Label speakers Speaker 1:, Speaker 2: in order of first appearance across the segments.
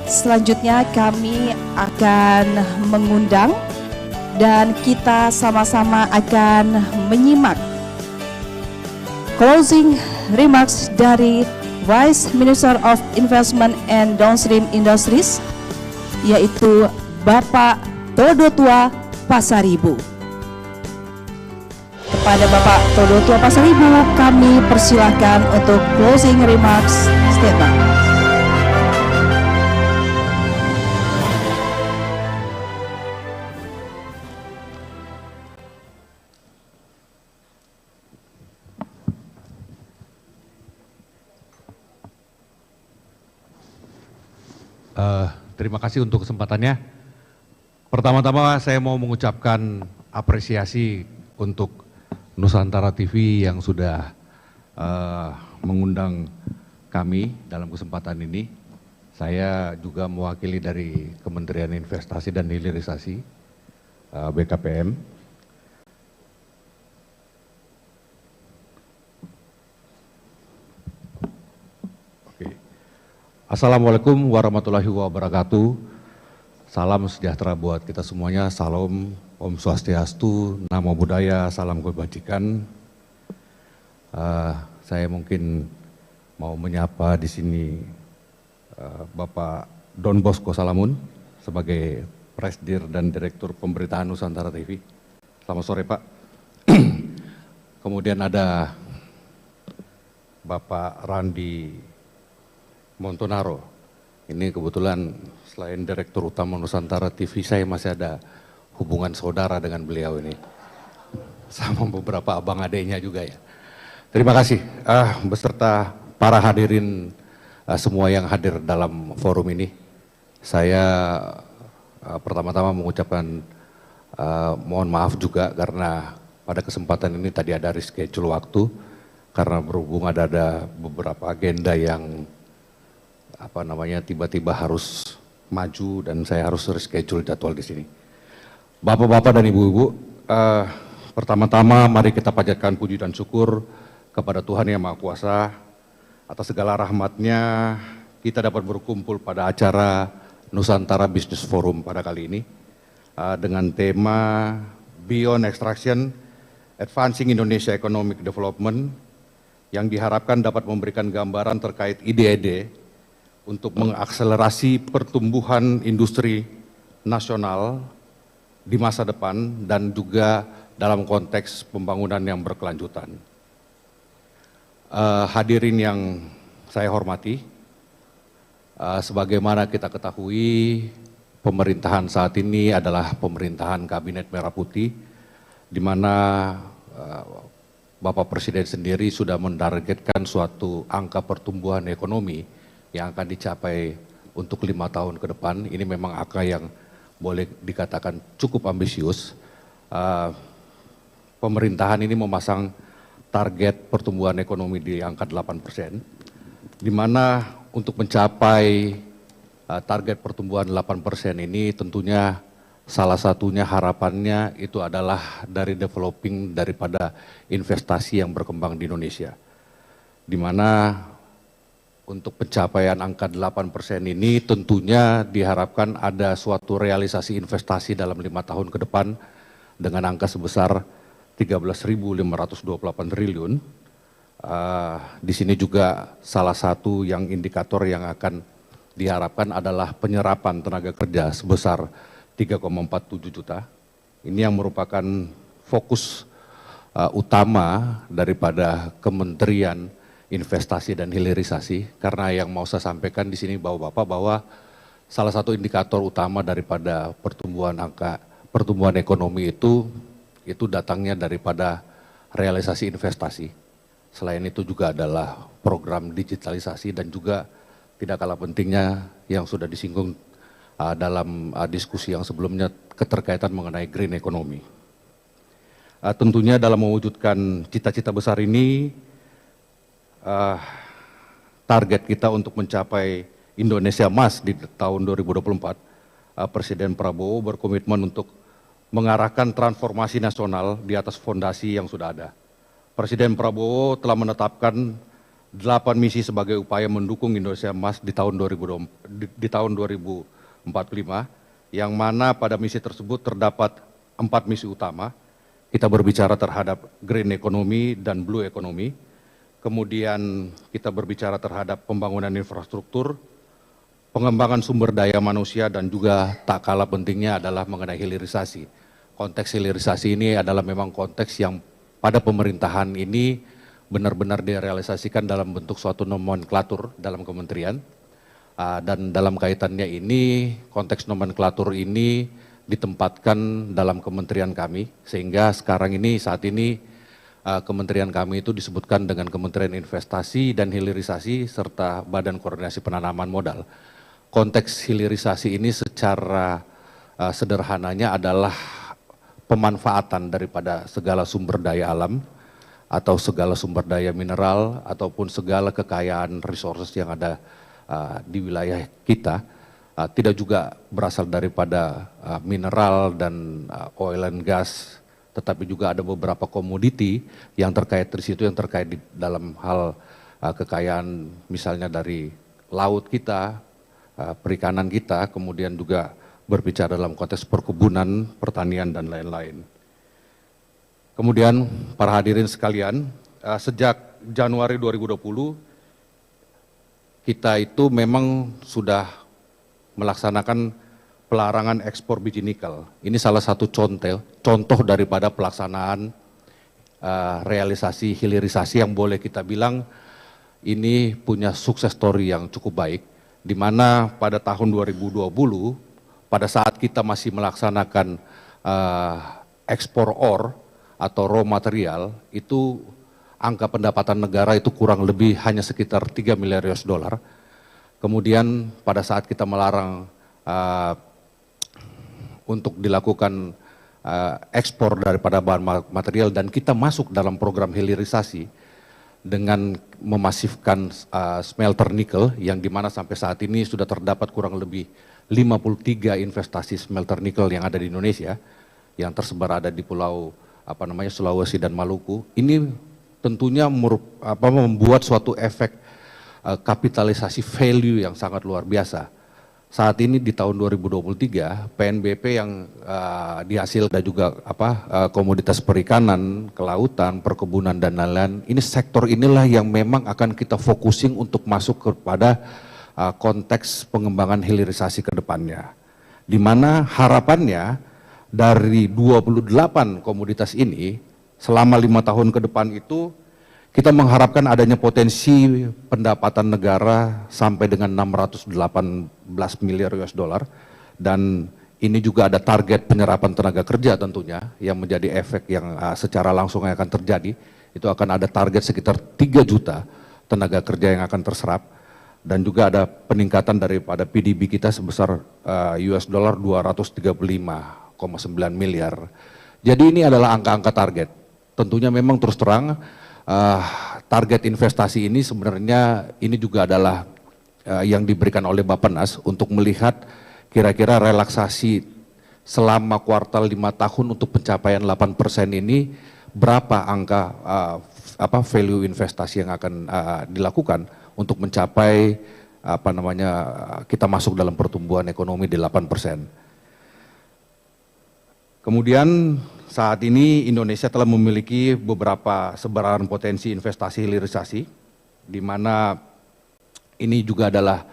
Speaker 1: Selanjutnya kami akan mengundang dan kita sama-sama akan menyimak closing remarks dari Vice Minister of Investment and Downstream Industries, yaitu Bapak Todotua Pasaribu. Kepada Bapak Todotua Pasaribu, kami persilahkan untuk closing remarks statement.
Speaker 2: Terima kasih untuk kesempatannya. Pertama-tama saya mau mengucapkan apresiasi untuk Nusantara TV yang sudah mengundang kami dalam kesempatan ini. Saya juga mewakili dari Kementerian Investasi dan Hilirisasi, BKPM. Assalamualaikum warahmatullahi wabarakatuh. Salam sejahtera buat kita semuanya. Salam, Om Swastiastu, Namo Buddhaya, salam kebajikan. Saya mungkin mau menyapa di sini Bapak Don Bosco Salamun sebagai Presdir dan Direktur Pemberitaan Nusantara TV. Selamat sore Pak. Kemudian ada Bapak Randi Montonaro. Ini kebetulan selain Direktur Utama Nusantara TV, saya masih ada hubungan saudara dengan beliau ini. Sama beberapa abang adeknya juga ya. Terima kasih beserta para hadirin semua yang hadir dalam forum ini. Saya pertama-tama mengucapkan mohon maaf juga karena pada kesempatan ini tadi ada reschedule waktu karena berhubung ada beberapa agenda yang tiba-tiba harus maju dan saya harus reschedule jadwal di sini. Bapak-bapak dan ibu-ibu, pertama-tama mari kita panjatkan puji dan syukur kepada Tuhan Yang Maha Kuasa atas segala rahmat-Nya kita dapat berkumpul pada acara Nusantara Business Forum pada kali ini dengan tema Beyond Extraction, Advancing Indonesia Economic Development yang diharapkan dapat memberikan gambaran terkait ide-ide untuk mengakselerasi pertumbuhan industri nasional di masa depan dan juga dalam konteks pembangunan yang berkelanjutan. Hadirin yang saya hormati, sebagaimana kita ketahui pemerintahan saat ini adalah pemerintahan Kabinet Merah Putih, di mana Bapak Presiden sendiri sudah mentargetkan suatu angka pertumbuhan ekonomi yang akan dicapai untuk 5 tahun ke depan. Ini memang angka yang boleh dikatakan cukup ambisius. Pemerintahan ini memasang target pertumbuhan ekonomi di angka 8%, di mana untuk mencapai target pertumbuhan 8% ini tentunya salah satunya harapannya itu adalah dari developing daripada investasi yang berkembang di Indonesia, di mana untuk pencapaian angka 8% ini tentunya diharapkan ada suatu realisasi investasi dalam 5 tahun ke depan dengan angka sebesar 13.528 triliun. Di sini juga salah satu yang indikator yang akan diharapkan adalah penyerapan tenaga kerja sebesar 3,47 juta. Ini yang merupakan fokus utama daripada Kementerian Investasi dan Hilirisasi, karena yang mau saya sampaikan di sini Bapak-bapak bahwa salah satu indikator utama daripada pertumbuhan ekonomi itu datangnya daripada realisasi investasi. Selain itu juga adalah program digitalisasi dan juga tidak kalah pentingnya yang sudah disinggung dalam diskusi yang sebelumnya keterkaitan mengenai green economy. Tentunya dalam mewujudkan cita-cita besar ini, target kita untuk mencapai Indonesia Emas di tahun 2024, Presiden Prabowo berkomitmen untuk mengarahkan transformasi nasional di atas fondasi yang sudah ada. Presiden Prabowo telah menetapkan 8 misi sebagai upaya mendukung Indonesia Emas di tahun 2045, yang mana pada misi tersebut terdapat 4 misi utama. Kita berbicara terhadap green economy dan blue economy, kemudian kita berbicara terhadap pembangunan infrastruktur, pengembangan sumber daya manusia, dan juga tak kalah pentingnya adalah mengenai hilirisasi. Konteks hilirisasi ini adalah memang konteks yang pada pemerintahan ini benar-benar direalisasikan dalam bentuk suatu nomenklatur dalam kementerian, dan dalam kaitannya ini konteks nomenklatur ini ditempatkan dalam kementerian kami, sehingga sekarang ini saat ini kementerian kami itu disebutkan dengan Kementerian Investasi dan Hilirisasi serta Badan Koordinasi Penanaman Modal. Konteks hilirisasi ini secara sederhananya adalah pemanfaatan daripada segala sumber daya alam atau segala sumber daya mineral ataupun segala kekayaan resources yang ada di wilayah kita, tidak juga berasal daripada mineral dan oil and gas, tetapi juga ada beberapa komoditi yang terkait di situ, yang terkait di dalam hal kekayaan misalnya dari laut kita, perikanan kita, kemudian juga berbicara dalam konteks perkebunan, pertanian, dan lain-lain. Kemudian para hadirin sekalian, sejak Januari 2020 kita itu memang sudah melaksanakan pelarangan ekspor biji nikel. Ini salah satu contoh daripada pelaksanaan realisasi hilirisasi yang boleh kita bilang ini punya sukses story yang cukup baik, di mana pada tahun 2020 pada saat kita masih melaksanakan ekspor ore atau raw material, itu angka pendapatan negara itu kurang lebih hanya sekitar 3 miliar US dollar. Kemudian pada saat kita melarang untuk dilakukan ekspor daripada bahan material dan kita masuk dalam program hilirisasi dengan memasifkan smelter nikel, yang dimana sampai saat ini sudah terdapat kurang lebih 53 investasi smelter nikel yang ada di Indonesia, yang tersebar ada di pulau Sulawesi dan Maluku. Ini tentunya membuat suatu efek kapitalisasi value yang sangat luar biasa. Saat ini di tahun 2023 PNBP yang dihasil dan juga komoditas perikanan, kelautan, perkebunan, dan lain-lain, ini sektor inilah yang memang akan kita fokusin untuk masuk kepada konteks pengembangan hilirisasi ke depannya, di mana harapannya dari 28 komoditas ini selama 5 tahun ke depan itu kita mengharapkan adanya potensi pendapatan negara sampai dengan 618 miliar US dollar, dan ini juga ada target penyerapan tenaga kerja tentunya yang menjadi efek yang secara langsung yang akan terjadi. Itu akan ada target sekitar 3 juta tenaga kerja yang akan terserap, dan juga ada peningkatan daripada PDB kita sebesar US dollar 235,9 miliar. Jadi ini adalah angka-angka target. Tentunya memang terus terang target investasi ini sebenarnya ini juga adalah yang diberikan oleh Bappenas untuk melihat kira-kira relaksasi selama kuartal 5 tahun untuk pencapaian 8% ini berapa angka value investasi yang akan dilakukan untuk mencapai kita masuk dalam pertumbuhan ekonomi di 8%. Kemudian saat ini Indonesia telah memiliki beberapa sebaran potensi investasi hilirisasi, di mana ini juga adalah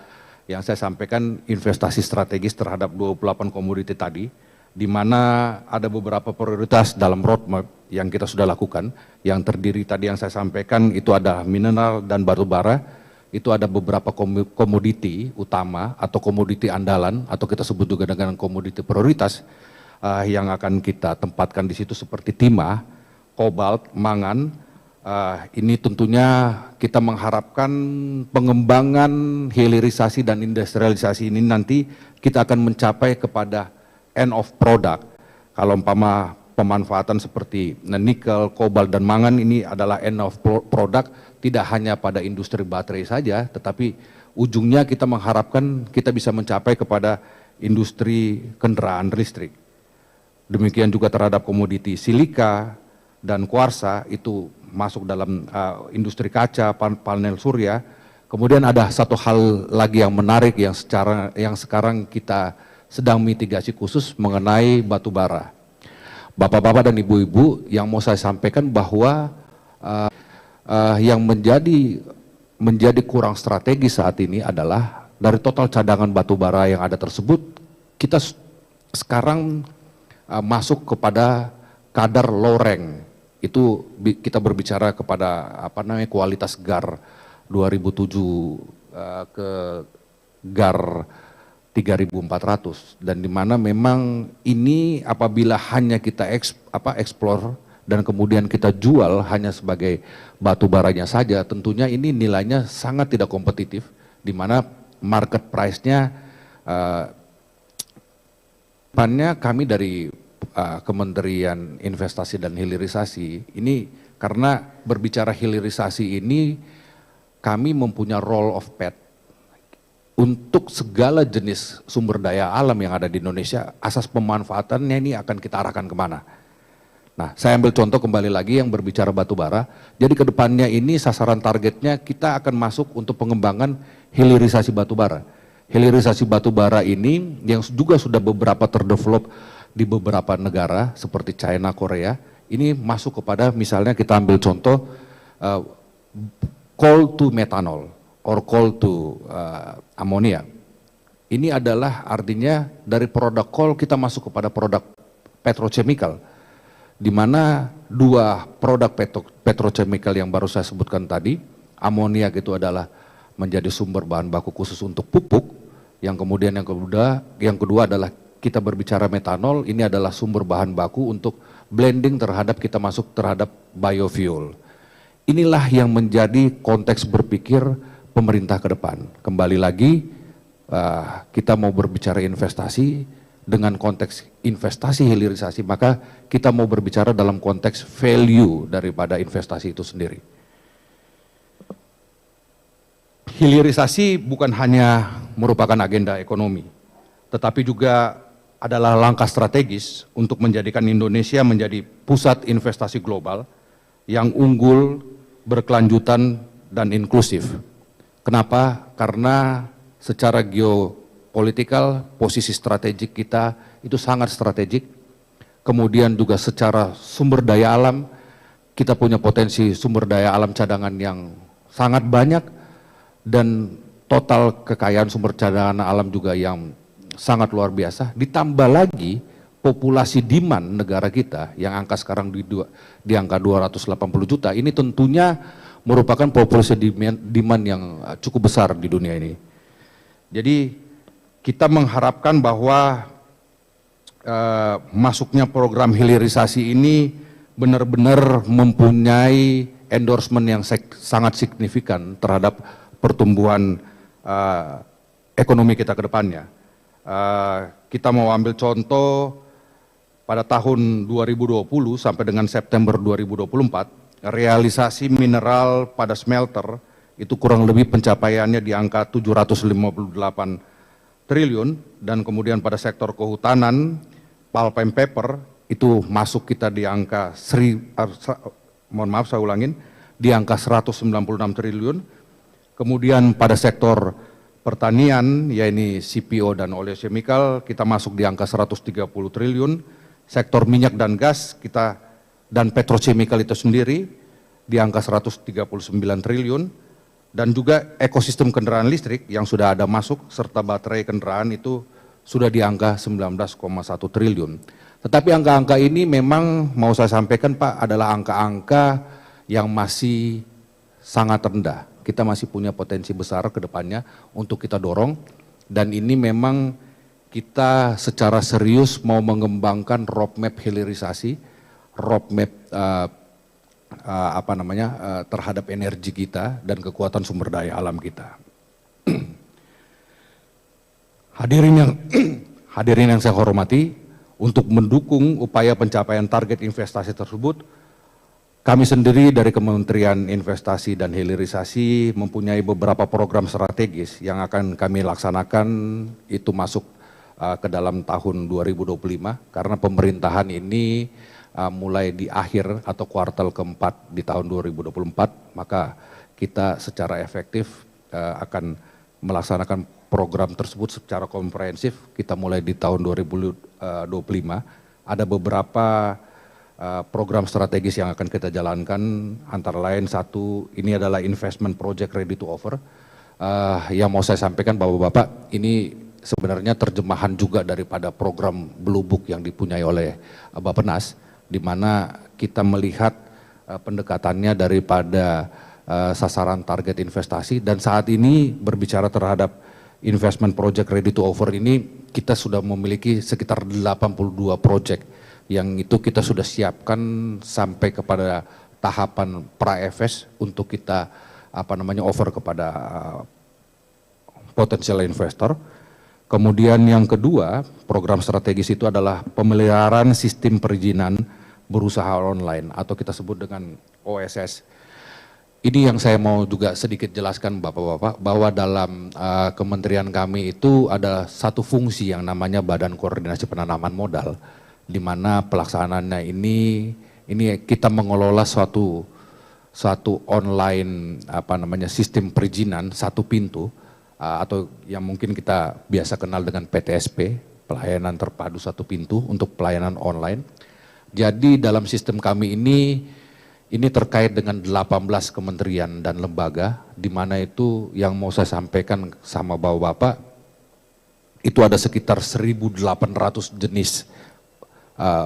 Speaker 2: yang saya sampaikan investasi strategis terhadap 28 komoditi tadi, di mana ada beberapa prioritas dalam roadmap yang kita sudah lakukan, yang terdiri tadi yang saya sampaikan itu ada mineral dan batu bara, itu ada beberapa komoditi utama atau komoditi andalan atau kita sebut juga dengan komoditi prioritas yang akan kita tempatkan di situ seperti timah, kobalt, mangan. Ini tentunya kita mengharapkan pengembangan hilirisasi dan industrialisasi ini nanti kita akan mencapai kepada end of product. Kalau umpama pemanfaatan seperti nikel, kobalt, dan mangan ini adalah end of product, tidak hanya pada industri baterai saja, tetapi ujungnya kita mengharapkan kita bisa mencapai kepada industri kendaraan listrik. Demikian juga terhadap komoditi silika, dan kuarsa itu masuk dalam industri kaca, panel surya. Kemudian ada satu hal lagi yang menarik yang sekarang kita sedang mitigasi khusus mengenai batu bara. Bapak-bapak dan ibu-ibu, yang mau saya sampaikan bahwa yang menjadi kurang strategis saat ini adalah dari total cadangan batu bara yang ada tersebut, kita sekarang masuk kepada kadar loreng. Itu kita berbicara kepada kualitas GAR 2007 ke GAR 3400, dan di mana memang ini apabila hanya kita explore dan kemudian kita jual hanya sebagai batu baranya saja, tentunya ini nilainya sangat tidak kompetitif, di mana market price-nya kami dari Kementerian Investasi dan Hilirisasi ini, karena berbicara hilirisasi ini kami mempunyai role of pet untuk segala jenis sumber daya alam yang ada di Indonesia. Asas pemanfaatannya ini akan kita arahkan kemana. Nah, saya ambil contoh kembali lagi yang berbicara batu bara. Jadi ke depannya ini sasaran targetnya kita akan masuk untuk pengembangan hilirisasi batu bara. Hilirisasi batu bara ini yang juga sudah beberapa terdevelop di beberapa negara seperti China, Korea, ini masuk kepada, misalnya kita ambil contoh coal to methanol or coal to ammonia. Ini adalah artinya dari produk coal kita masuk kepada produk petrochemical, di mana dua produk petrochemical yang baru saya sebutkan tadi, amonia itu adalah menjadi sumber bahan baku khusus untuk pupuk, yang kemudian yang kedua adalah kita berbicara metanol, ini adalah sumber bahan baku untuk blending terhadap kita masuk terhadap biofuel. Inilah yang menjadi konteks berpikir pemerintah ke depan. Kembali lagi, kita mau berbicara investasi, dengan konteks investasi hilirisasi, maka kita mau berbicara dalam konteks value daripada investasi itu sendiri. Hilirisasi bukan hanya merupakan agenda ekonomi, tetapi juga adalah langkah strategis untuk menjadikan Indonesia menjadi pusat investasi global yang unggul, berkelanjutan, dan inklusif. Kenapa? Karena secara geopolitikal, posisi strategik kita itu sangat strategik. Kemudian juga secara sumber daya alam, kita punya potensi sumber daya alam cadangan yang sangat banyak, dan total kekayaan sumber cadangan alam juga yang sangat luar biasa. Ditambah lagi populasi demand negara kita yang angka sekarang di angka 280 juta, ini tentunya merupakan populasi demand yang cukup besar di dunia ini. Jadi kita mengharapkan bahwa masuknya program hilirisasi ini benar-benar mempunyai endorsement yang sangat signifikan terhadap pertumbuhan ekonomi kita ke depannya. Kita mau ambil contoh pada tahun 2020 sampai dengan September 2024, realisasi mineral pada smelter itu kurang lebih pencapaiannya di angka 758 triliun, dan kemudian pada sektor kehutanan, pulp and paper itu masuk kita di angka di angka 196 triliun. Kemudian pada sektor pertanian, yaitu CPO dan oleochemical, kita masuk di angka 130 triliun. Sektor minyak dan gas kita dan petrochemical itu sendiri di angka 139 triliun. Dan juga ekosistem kendaraan listrik yang sudah ada masuk serta baterai kendaraan itu sudah di angka 19,1 triliun. Tetapi angka-angka ini memang mau saya sampaikan Pak adalah angka-angka yang masih sangat rendah. Kita masih punya potensi besar ke depannya untuk kita dorong, dan ini memang kita secara serius mau mengembangkan roadmap hilirisasi, roadmap terhadap energi kita dan kekuatan sumber daya alam kita. Hadirin yang saya hormati, untuk mendukung upaya pencapaian target investasi tersebut, kami sendiri dari Kementerian Investasi dan Hilirisasi mempunyai beberapa program strategis yang akan kami laksanakan, itu masuk ke dalam tahun 2025, karena pemerintahan ini mulai di akhir atau kuartal keempat di tahun 2024, maka kita secara efektif akan melaksanakan program tersebut secara komprehensif. Kita mulai di tahun 2025, ada beberapa program strategis yang akan kita jalankan, antara lain satu, ini adalah investment project ready to offer. Yang mau saya sampaikan Bapak-Bapak, ini sebenarnya terjemahan juga daripada program Blue Book yang dipunyai oleh Bappenas, di mana kita melihat pendekatannya daripada sasaran target investasi, dan saat ini berbicara terhadap investment project ready to offer ini, kita sudah memiliki sekitar 82 project yang itu kita sudah siapkan sampai kepada tahapan pra-FS untuk kita offer kepada potensial investor. Kemudian yang kedua, program strategis itu adalah pemeliharaan sistem perizinan berusaha online atau kita sebut dengan OSS. Ini yang saya mau juga sedikit jelaskan Bapak-Bapak, bahwa dalam kementerian kami itu ada satu fungsi yang namanya Badan Koordinasi Penanaman Modal, di mana pelaksanaannya ini kita mengelola suatu online sistem perizinan satu pintu, atau yang mungkin kita biasa kenal dengan PTSP, pelayanan terpadu satu pintu untuk pelayanan online. Jadi dalam sistem kami ini terkait dengan 18 kementerian dan lembaga, di mana itu yang mau saya sampaikan sama Bapak-Bapak, itu ada sekitar 1.800 jenis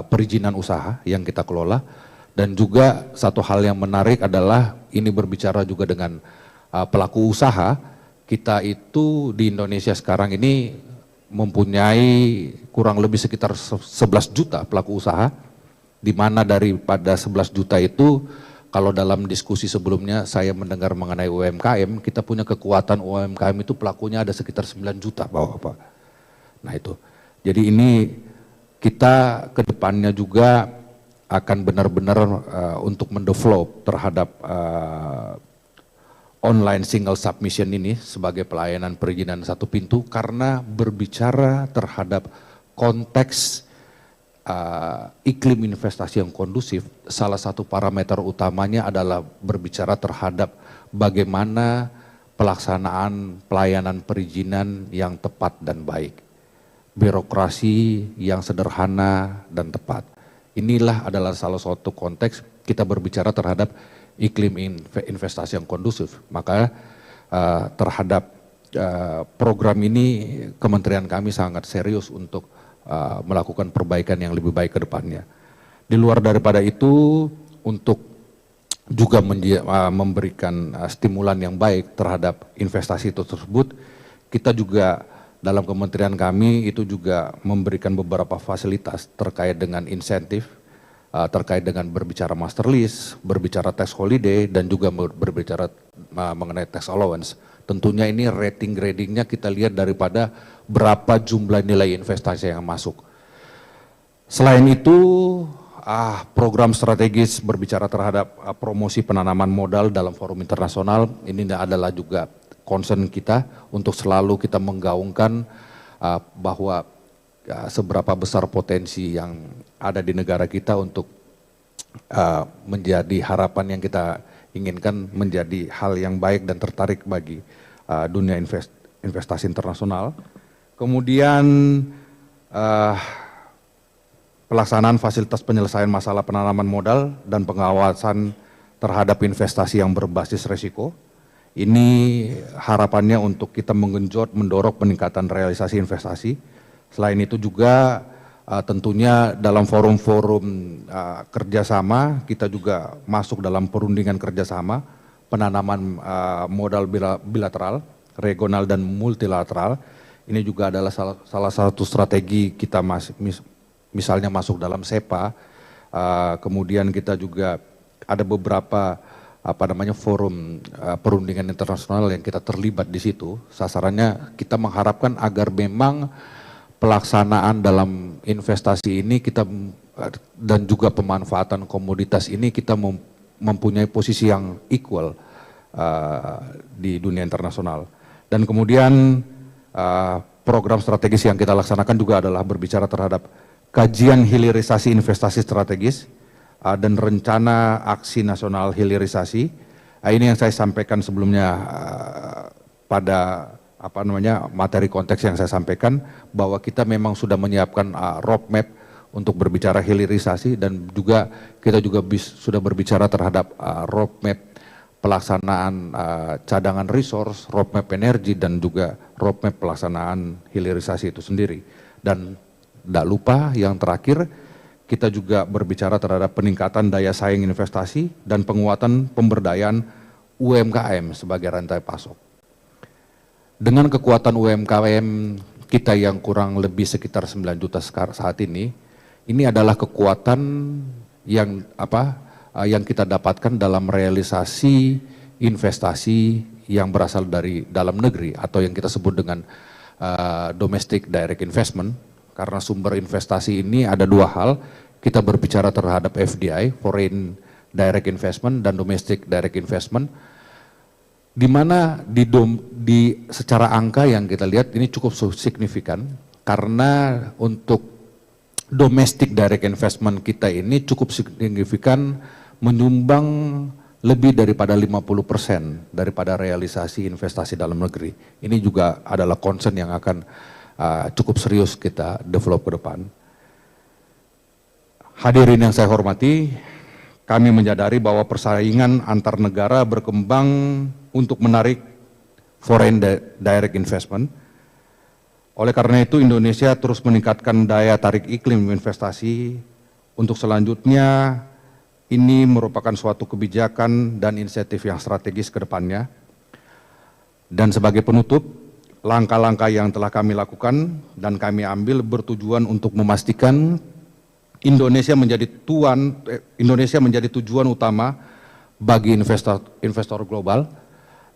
Speaker 2: perizinan usaha yang kita kelola. Dan juga satu hal yang menarik adalah ini berbicara juga dengan pelaku usaha. Kita itu di Indonesia sekarang ini mempunyai kurang lebih sekitar 11 juta pelaku usaha, di mana daripada 11 juta itu, kalau dalam diskusi sebelumnya saya mendengar mengenai UMKM, kita punya kekuatan UMKM itu pelakunya ada sekitar 9 juta Bapak-Bapak. Nah itu, jadi ini kita ke depannya juga akan benar-benar untuk mendevelop terhadap online single submission ini sebagai pelayanan perizinan satu pintu, karena berbicara terhadap konteks iklim investasi yang kondusif, salah satu parameter utamanya adalah berbicara terhadap bagaimana pelaksanaan pelayanan perizinan yang tepat dan baik, birokrasi yang sederhana dan tepat. Inilah adalah salah satu konteks kita berbicara terhadap iklim investasi yang kondusif. Maka terhadap program ini kementerian kami sangat serius untuk melakukan perbaikan yang lebih baik ke depannya. Di luar daripada itu, untuk juga memberikan stimulan yang baik terhadap investasi itu tersebut, kita juga dalam kementerian kami itu juga memberikan beberapa fasilitas terkait dengan insentif, terkait dengan berbicara master lease, berbicara tax holiday, dan juga berbicara mengenai tax allowance. Tentunya ini rating gradingnya kita lihat daripada berapa jumlah nilai investasi yang masuk. Selain itu, program strategis berbicara terhadap promosi penanaman modal dalam forum internasional, ini adalah juga concern kita untuk selalu kita menggaungkan bahwa seberapa besar potensi yang ada di negara kita untuk menjadi harapan yang kita inginkan menjadi hal yang baik dan tertarik bagi dunia investasi internasional. Kemudian pelaksanaan fasilitas penyelesaian masalah penanaman modal dan pengawasan terhadap investasi yang berbasis risiko. Ini harapannya untuk kita menggenjot, mendorong peningkatan realisasi investasi. Selain itu juga tentunya dalam forum-forum kerjasama, kita juga masuk dalam perundingan kerjasama, penanaman modal bilateral, regional dan multilateral. Ini juga adalah salah satu strategi kita misalnya masuk dalam SEPA, kemudian kita juga ada beberapa forum perundingan internasional yang kita terlibat di situ. Sasarannya kita mengharapkan agar memang pelaksanaan dalam investasi ini kita dan juga pemanfaatan komoditas ini kita mempunyai posisi yang equal di dunia internasional. Dan kemudian program strategis yang kita laksanakan juga adalah berbicara terhadap kajian hilirisasi investasi strategis, dan rencana aksi nasional hilirisasi. Ini yang saya sampaikan sebelumnya pada materi konteks yang saya sampaikan, bahwa kita memang sudah menyiapkan roadmap untuk berbicara hilirisasi, dan juga kita juga sudah berbicara terhadap roadmap pelaksanaan cadangan resource, roadmap energi, dan juga roadmap pelaksanaan hilirisasi itu sendiri. Dan tidak lupa yang terakhir, kita juga berbicara terhadap peningkatan daya saing investasi dan penguatan pemberdayaan UMKM sebagai rantai pasok. Dengan kekuatan UMKM kita yang kurang lebih sekitar 9 juta saat ini adalah kekuatan yang kita dapatkan dalam realisasi investasi yang berasal dari dalam negeri, atau yang kita sebut dengan domestic direct investment. Karena sumber investasi ini ada dua hal, kita berbicara terhadap FDI, foreign direct investment, dan domestic direct investment, di mana secara angka yang kita lihat ini cukup signifikan, karena untuk domestic direct investment kita ini cukup signifikan, menyumbang lebih daripada 50% daripada realisasi investasi dalam negeri. Ini juga adalah concern yang akan cukup serius kita develop ke depan. Hadirin yang saya hormati, kami menyadari bahwa persaingan antar negara berkembang untuk menarik foreign direct investment. Oleh karena itu, Indonesia terus meningkatkan daya tarik iklim investasi. Untuk selanjutnya, ini merupakan suatu kebijakan dan inisiatif yang strategis ke depannya. Dan sebagai penutup, langkah-langkah yang telah kami lakukan dan kami ambil bertujuan untuk memastikan Indonesia menjadi tujuan utama bagi investor global,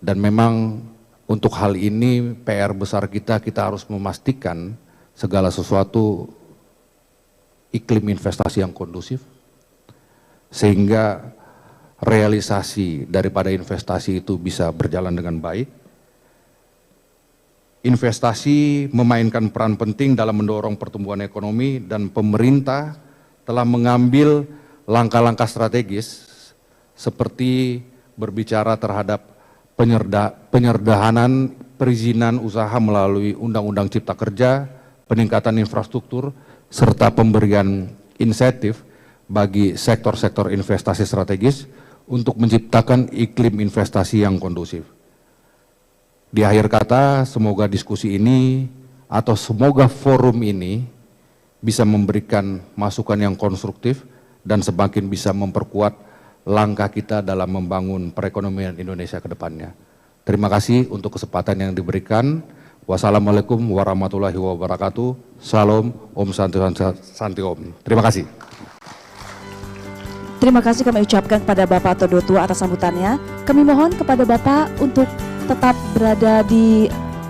Speaker 2: dan memang untuk hal ini PR besar kita harus memastikan segala sesuatu iklim investasi yang kondusif, sehingga realisasi daripada investasi itu bisa berjalan dengan baik. Investasi memainkan peran penting dalam mendorong pertumbuhan ekonomi, dan pemerintah telah mengambil langkah-langkah strategis seperti berbicara terhadap penyederhanaan perizinan usaha melalui Undang-Undang Cipta Kerja, peningkatan infrastruktur, serta pemberian insentif bagi sektor-sektor investasi strategis untuk menciptakan iklim investasi yang kondusif. Di akhir kata, semoga diskusi ini atau semoga forum ini bisa memberikan masukan yang konstruktif dan semakin bisa memperkuat langkah kita dalam membangun perekonomian Indonesia ke depannya. Terima kasih untuk kesempatan yang diberikan. Wassalamualaikum warahmatullahi wabarakatuh. Salam, Om Santi Om. Terima kasih.
Speaker 1: Terima kasih kami ucapkan kepada Bapak Todotua atas sambutannya. Kami mohon kepada Bapak untuk tetap berada di